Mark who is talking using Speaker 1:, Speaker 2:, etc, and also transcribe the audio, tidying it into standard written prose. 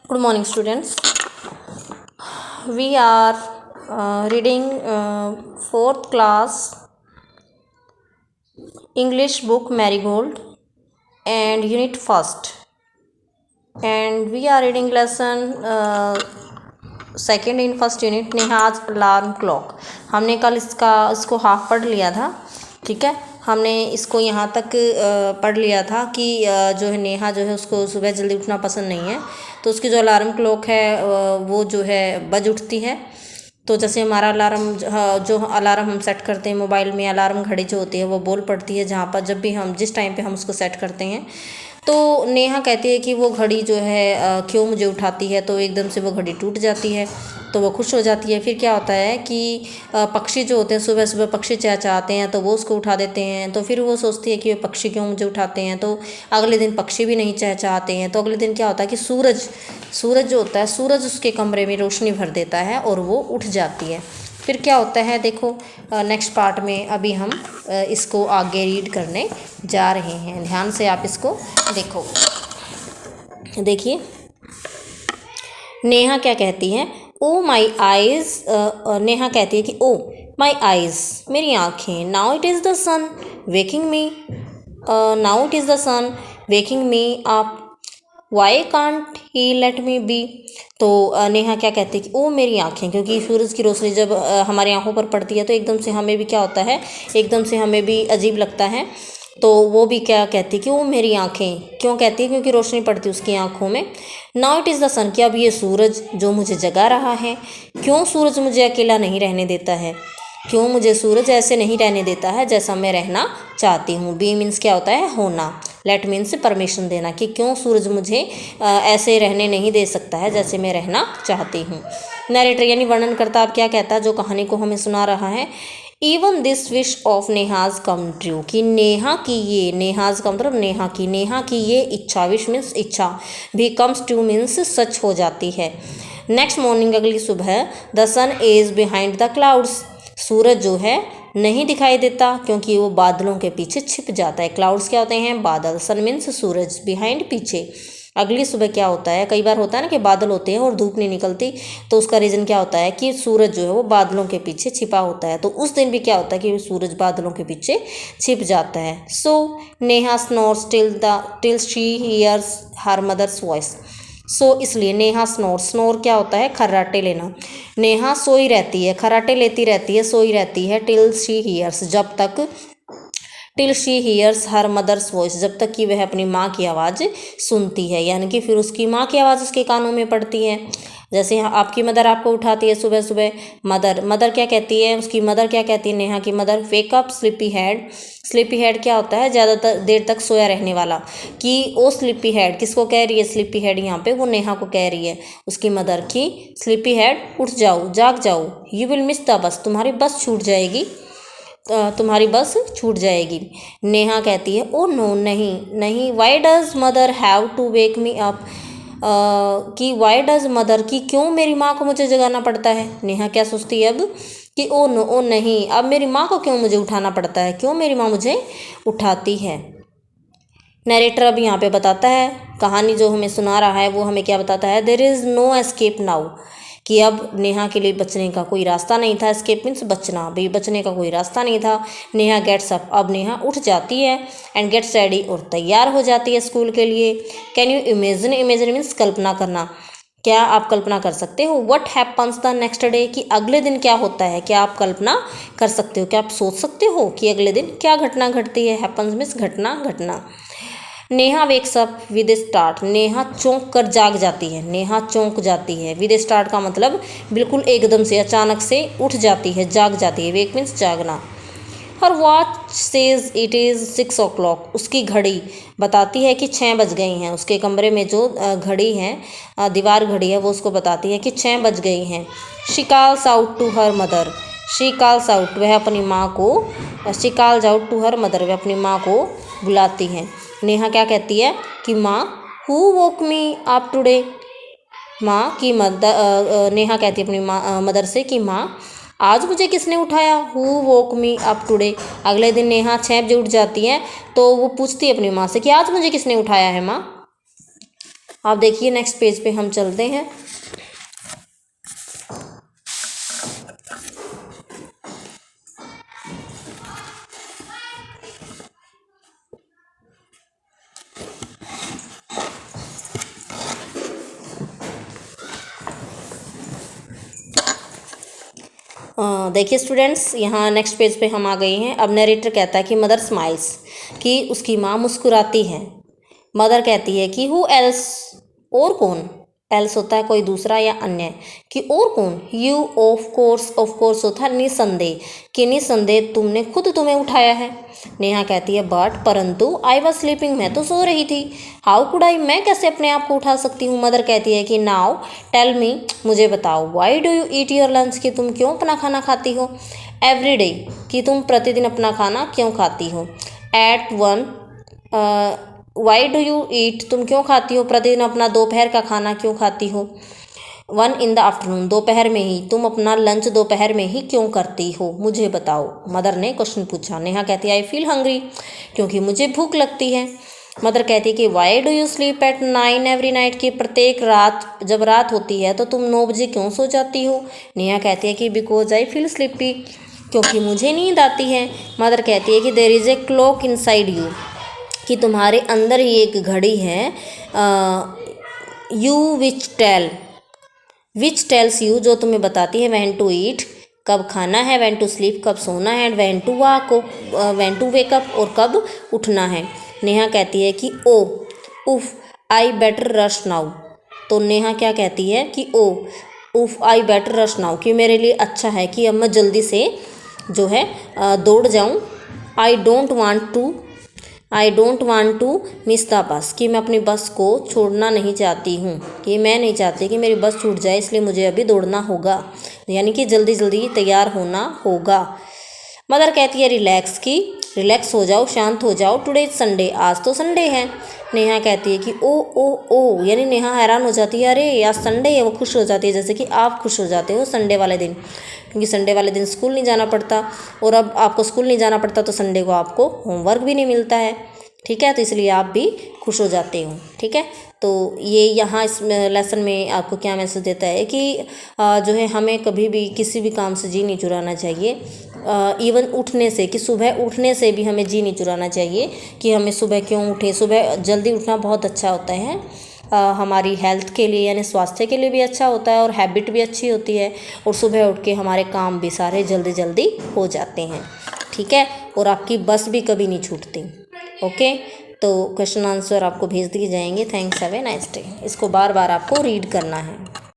Speaker 1: Good morning, students. We are reading fourth class English book Marigold and unit first, and we are reading lesson second in first unit Neha's alarm clock. हमने कल इसको half पढ़ लिया था, ठीक है। हमने इसको यहाँ तक पढ़ लिया था कि जो है नेहा जो है उसको सुबह जल्दी उठना पसंद नहीं है, तो उसकी जो अलार्म क्लॉक है वो जो है बज उठती है। तो जैसे हमारा अलार्म जो अलार्म हम सेट करते हैं मोबाइल में, अलार्म घड़ी जो होती है वो बोल पड़ती है जहाँ पर जब भी हम जिस टाइम पे हम उसको सेट करते हैं। तो नेहा कहती है कि वो घड़ी जो है क्यों मुझे उठाती है, तो एकदम से वो घड़ी टूट जाती है, तो वो खुश हो जाती है। फिर क्या होता है कि पक्षी जो होते हैं सुबह सुबह पक्षी चहचहाते हैं तो वो उसको उठा देते हैं, तो फिर वो सोचती है कि वे पक्षी क्यों मुझे उठाते हैं। तो अगले दिन पक्षी भी नहीं चहचहाते हैं, तो अगले दिन क्या होता है कि सूरज जो होता है, सूरज उसके कमरे में रोशनी भर देता है और वो उठ जाती है। फिर क्या होता है देखो नेक्स्ट पार्ट में अभी हम इसको आगे रीड करने जा रहे हैं। ध्यान से आप इसको देखो। देखिए नेहा क्या कहती है, ओ माई आइज़। नेहा कहती है कि ओ माई आइज़, मेरी आँखें। Now it is the sun waking me, now it is the sun waking me up, why can't he let me be. तो नेहा क्या कहती है कि ओ मेरी आँखें, क्योंकि सूरज की रोशनी जब हमारी आँखों पर पड़ती है तो एकदम से हमें भी क्या होता है, एकदम से हमें भी अजीब लगता है। तो वो भी क्या कहती है कि वो मेरी आँखें, क्यों कहती है, क्योंकि रोशनी पड़ती है उसकी आँखों में। नाउ इट इज़ द सन, कि अब ये सूरज जो मुझे जगा रहा है। क्यों सूरज मुझे अकेला नहीं रहने देता है, क्यों मुझे सूरज ऐसे नहीं रहने देता है जैसा मैं रहना चाहती हूँ। बी मीन्स क्या होता है, होना। लेट मीन्स परमिशन देना, कि क्यों सूरज मुझे ऐसे रहने नहीं दे सकता है जैसे मैं रहना चाहती हूँ। नरेटर यानी वर्णनकर्ता अब क्या कहता है, जो कहानी को हमें सुना रहा है। Even this wish of Neha's come true, कि नेहा की ये, नेहाज का मतलब नेहा की ये इच्छा, विश मीन्स इच्छा, भी कम्स ट्रू मीन्स सच हो जाती है। नेक्स्ट मॉर्निंग अगली सुबह, the sun is behind the clouds, सूरज जो है नहीं दिखाई देता क्योंकि वो बादलों के पीछे छिप जाता है। क्लाउड्स क्या होते हैं, बादल। सन मीन्स सूरज, बिहाइंड पीछे। अगली सुबह क्या होता है, कई बार होता है ना कि बादल होते हैं और धूप नहीं निकलती, तो उसका रीज़न क्या होता है कि सूरज जो है वो बादलों के पीछे छिपा होता है। तो उस दिन भी क्या होता है कि सूरज बादलों के पीछे छिप जाता है। So Neha snores till she hears her mother's voice. So इसलिए नेहा स्नोर क्या होता है, खर्राटे लेना। नेहा सोई रहती है, खर्राटे लेती रहती है, सोई रहती है। टिल शी हियर्स, जब तक, till she hears her mother's voice, जब तक कि वह अपनी माँ की आवाज़ सुनती है, यानी कि फिर उसकी माँ की आवाज़ उसके कानों में पड़ती है। जैसे आपकी मदर आपको उठाती है सुबह सुबह, मदर क्या कहती है, उसकी मदर क्या कहती है, नेहा की mother, wake up sleepy head. Sleepy head क्या होता है, ज़्यादातर देर तक सोया रहने वाला। कि ओ स्लीपी हेड, किसको कह रही है स्लीपी हेड, यहाँ पे वो नेहा को कह रही है उसकी मदर की, स्लीपी हेड उठ जाओ, जाग जाओ। यू विल मिस द बस, तुम्हारी बस छूट जाएगी, तुम्हारी बस छूट जाएगी। नेहा कहती है ओ नो, नहीं। Why does mother have to wake me up, कि वाई डज मदर, कि क्यों मेरी माँ को मुझे जगाना पड़ता है। नेहा क्या सोचती है अब कि ओ नो, ओ नहीं, अब मेरी माँ को क्यों मुझे उठाना पड़ता है, क्यों मेरी माँ मुझे उठाती है। नरेटर अब यहाँ पे बताता है, कहानी जो हमें सुना रहा है वो हमें क्या बताता है, there is no escape now, कि अब नेहा के लिए बचने का कोई रास्ता नहीं था। एस्केप मीन्स बचना, भाई बचने का कोई रास्ता नहीं था। नेहा गेट्स अप, अब नेहा उठ जाती है, एंड गेट्स रेडी, और तैयार हो जाती है स्कूल के लिए। Can you imagine, imagine means कल्पना करना। क्या आप कल्पना कर सकते हो, what happens the next day, कि अगले दिन क्या होता है, क्या आप कल्पना कर सकते हो, क्या आप सोच सकते हो कि अगले दिन क्या घटना घटती है। हैपन्स मीन्स घटना। Neha wakes up with start, Neha चौंक कर जाग जाती है, नेहा चौंक जाती है। विद स्टार्ट का मतलब बिल्कुल एकदम से, अचानक से उठ जाती है, जाग जाती है। वेक मीन्स जागना। Her watch says it is 6 o'clock, उसकी घड़ी बताती है कि 6 बज गई हैं। उसके कमरे में जो घड़ी है, दीवार घड़ी है, वो उसको बताती है कि 6 बज गई हैं। She calls out to her mother, she calls out, वह अपनी माँ को, she calls out to her mother, वह अपनी माँ को बुलाती हैं। नेहा क्या कहती है कि माँ, who woke me up today, माँ की मदर, नेहा कहती है अपनी मदर से कि माँ आज मुझे किसने उठाया। Who woke me up today, अगले दिन नेहा 6 बजे उठ जाती है, तो वो पूछती है अपनी माँ से कि आज मुझे किसने उठाया है माँ, आप देखिए नेक्स्ट पेज पे हम चलते हैं। देखिए स्टूडेंट्स, यहाँ नेक्स्ट पेज पे हम आ गए हैं। अब नरेटर कहता है कि मदर स्माइल्स, कि उसकी माँ मुस्कुराती है। मदर कहती है कि हु एल्स, और कौन। एल्स होता है कोई दूसरा या अन्य, कि और कौन। यू, ऑफ कोर्स होता है निसंदेह, कि निसंदेह तुमने खुद तुम्हें उठाया है। नेहा कहती है बट, परंतु आई वॉज स्लीपिंग, मैं तो सो रही थी। हाउ कुड आई, मैं कैसे अपने आप को उठा सकती हूँ। मदर कहती है कि नाउ टेल मी, मुझे बताओ। Y do you eat your lunch, कि तुम क्यों अपना खाना खाती हो। एवरी डे, कि तुम प्रतिदिन अपना खाना क्यों खाती हो। Ate one, why do you eat, तुम क्यों खाती हो प्रतिदिन अपना दोपहर का खाना क्यों खाती हो। वन इन द आफ्टरनून, दोपहर में ही, तुम अपना लंच दोपहर में ही क्यों करती हो, मुझे बताओ। मदर ने क्वेश्चन पूछा। नेहा कहती है आई फील हंग्री, क्योंकि मुझे भूख लगती है। मदर कहती है कि Y do you sleep at 9 every night, की प्रत्येक रात, जब रात होती है तो तुम 9 बजे क्यों सो जाती हो। नेहा कहती है कि बिकॉज आई फील स्लीपी, क्योंकि मुझे नींद आती है। मदर कहती है कि there is a clock inside you, कि तुम्हारे अंदर ही एक घड़ी है। यू विच टेल्स यू, जो तुम्हें बताती है व्हेन टू ईट, कब खाना है, व्हेन टू स्लीप, कब सोना है, व्हेन टू वेक अप, और कब उठना है। नेहा कहती है कि ओ उफ आई बेटर रश नाउ, तो नेहा क्या कहती है कि ओ उफ आई बेटर रश नाउ, कि मेरे लिए अच्छा है कि अब मैं जल्दी से जो है दौड़ जाऊं। I don't want to miss the bus, कि मैं अपनी बस को छोड़ना नहीं चाहती हूँ, कि मैं नहीं चाहती कि मेरी बस छूट जाए, इसलिए मुझे अभी दौड़ना होगा, यानी कि जल्दी जल्दी तैयार होना होगा। मदर कहती है रिलैक्स, की रिलैक्स हो जाओ, शांत हो जाओ, टुडे संडे, आज तो संडे है। नेहा कहती है कि ओ, यानी नेहा हैरान हो जाती है, अरे आज संडे है। वो खुश हो जाती है, जैसे कि आप खुश हो जाते हो संडे वाले दिन, क्योंकि संडे वाले दिन स्कूल नहीं जाना पड़ता, और अब आपको स्कूल नहीं जाना पड़ता तो संडे को आपको होमवर्क भी नहीं मिलता है। ठीक है, तो इसलिए आप भी खुश हो जाते हो। ठीक है, तो ये यहाँ इस लेसन में आपको क्या मैसेज देता है कि जो है हमें कभी भी किसी भी काम से जी नहीं चुराना चाहिए। इवन उठने से, कि सुबह उठने से भी हमें जी नहीं चुराना चाहिए कि हमें सुबह क्यों उठें। सुबह जल्दी उठना बहुत अच्छा होता है, हमारी हेल्थ के लिए यानी स्वास्थ्य के लिए भी अच्छा होता है, और हैबिट भी अच्छी होती है, और सुबह उठ के हमारे काम भी सारे जल्दी जल्दी हो जाते हैं। ठीक है, और आपकी बस भी कभी नहीं छूटती। ओके, तो क्वेश्चन आंसर आपको भेज दिए जाएंगे। Thanks, have a nice day. इसको बार बार आपको रीड करना है।